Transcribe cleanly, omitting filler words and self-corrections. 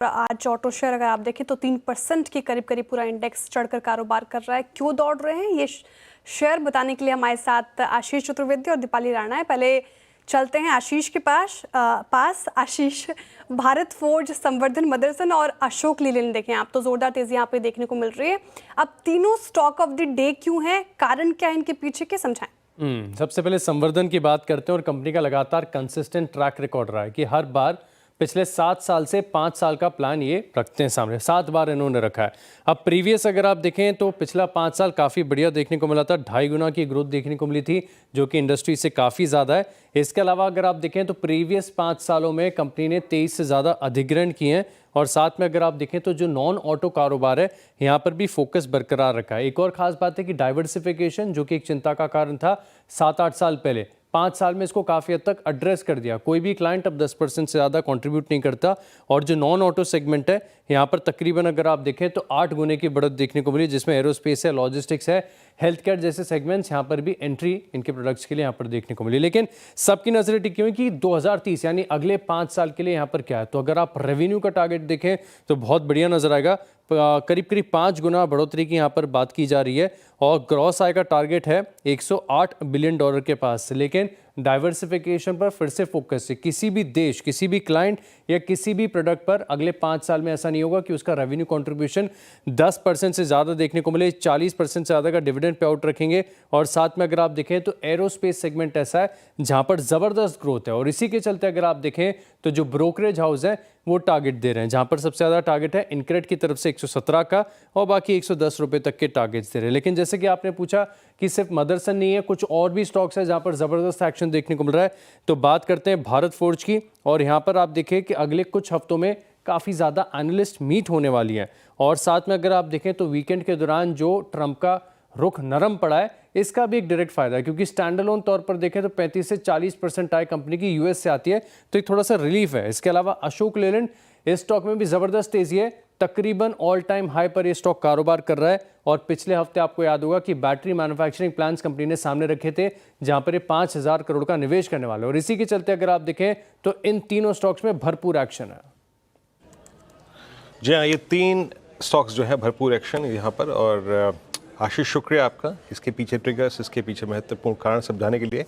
आज auto share अगर आप देखें तो 3% के करीब करीब पूरा इंडेक्स चढ़कर कारोबार कर रहा है। क्यों दौड़ रहे हैं ये शेयर बताने के लिए हमारे साथ आशीष चतुर्वेदी और दीपाली राणा है। पहले चलते हैं आशीष के पास। आशीष, भारत फोर्ज, संवर्धन मदरसन और अशोक लीलैंड देखें आप तो जोरदार तेजी यहाँ पे देखने को मिल रही है। अब तीनों स्टॉक ऑफ द डे क्यों है, कारण क्या है इनके पीछे के, समझाएं। सबसे पहले संवर्धन की बात करते हैं और कंपनी का लगातार कंसिस्टेंट ट्रैक रिकॉर्ड रहा है कि हर बार पिछले 7 साल से 5 साल का प्लान ये रखते हैं सामने। 7 बार इन्होंने रखा है। अब प्रीवियस अगर आप देखें तो पिछला 5 साल काफ़ी बढ़िया देखने को मिला था। 2.5 गुना की ग्रोथ देखने को मिली थी, जो कि इंडस्ट्री से काफ़ी ज़्यादा है। इसके अलावा अगर आप देखें तो प्रीवियस 5 सालों में कंपनी ने 23 से ज़्यादा अधिग्रहण किए हैं और साथ में अगर आप देखें तो जो नॉन ऑटो कारोबार है यहाँ पर भी फोकस बरकरार रखा है। एक और खास बात है कि डाइवर्सिफिकेशन, जो कि एक चिंता का कारण था 7-8 साल पहले, 5 साल में इसको काफ़ी हद तक एड्रेस कर दिया। कोई भी क्लाइंट अब 10% से ज़्यादा कंट्रीब्यूट नहीं करता और जो नॉन ऑटो सेगमेंट है यहाँ पर तकरीबन अगर आप देखें तो 8 गुने की बढ़त देखने को मिली, जिसमें एरोस्पेस है, लॉजिस्टिक्स है, हेल्थ केयर जैसे सेगमेंट्स यहाँ पर भी एंट्री इनके प्रोडक्ट्स के लिए यहाँ पर देखने को मिली। लेकिन सबकी नजरें टिकी हुई कि 2030 यानी अगले 5 साल के लिए यहाँ पर क्या है। तो अगर आप रेवेन्यू का टारगेट देखें तो बहुत बढ़िया नजर आएगा। करीब करीब 5 गुना बढ़ोतरी की यहाँ पर बात की जा रही है और ग्रॉस आय का टारगेट है $108 बिलियन के पास। लेकिन डाइवर्सिफिकेशन पर फिर से फोकस है। किसी भी देश, किसी भी क्लाइंट या किसी भी प्रोडक्ट पर अगले 5 साल में ऐसा नहीं होगा कि उसका रेवेन्यू कंट्रीब्यूशन 10% से ज़्यादा देखने को मिले। 40% से ज़्यादा का डिविडेंड पे आउट रखेंगे और साथ में अगर आप देखें तो एरोस्पेस सेगमेंट ऐसा है जहाँ पर ज़बरदस्त ग्रोथ है और इसी के चलते अगर आप देखें तो जो ब्रोकरेज हाउस है वो टारगेट दे रहे हैं, जहां पर सबसे ज़्यादा टारगेट है इनक्रेड की तरफ से 117 का और बाकी 110 रुपये तक के टारगेट्स दे रहे हैं। लेकिन जैसे कि आपने पूछा कि सिर्फ मदरसन नहीं है, कुछ और भी स्टॉक्स है जहां पर ज़बरदस्त एक्शन देखने को मिल रहा है। तो बात करते हैं भारत फोर्ज की और यहाँ पर आप देखें कि अगले कुछ हफ्तों में काफ़ी ज़्यादा एनालिस्ट मीट होने वाली है और साथ में अगर आप देखें तो वीकेंड के दौरान जो ट्रंप का रुख नरम पड़ा है, इसका भी एक डायरेक्ट फायदा है क्योंकि स्टैंड अलोन तौर पर देखें तो 35 से 40% आय कंपनी की यूएस से आती है, तो एक थोड़ा सा रिलीफ है। इसके अलावा अशोक लेलैंड, इस स्टॉक में भी जबरदस्त तेजी है। तकरीबन ऑल टाइम हाई पर यह स्टॉक कारोबार कर रहा है और पिछले हफ्ते आपको याद होगा कि बैटरी मैन्युफैक्चरिंग प्लान्स कंपनी ने सामने रखे थे जहां पर ये 5,000 करोड़ का निवेश करने वाले और इसी के चलते अगर आप देखें तो इन तीनों स्टॉक्स में भरपूर एक्शन है। जी हाँ, ये 3 स्टॉक्स जो है भरपूर एक्शन यहाँ पर। और आशीष, शुक्रिया आपका इसके पीछे ट्रिगर्स, इसके पीछे महत्वपूर्ण कारण समझाने के लिए।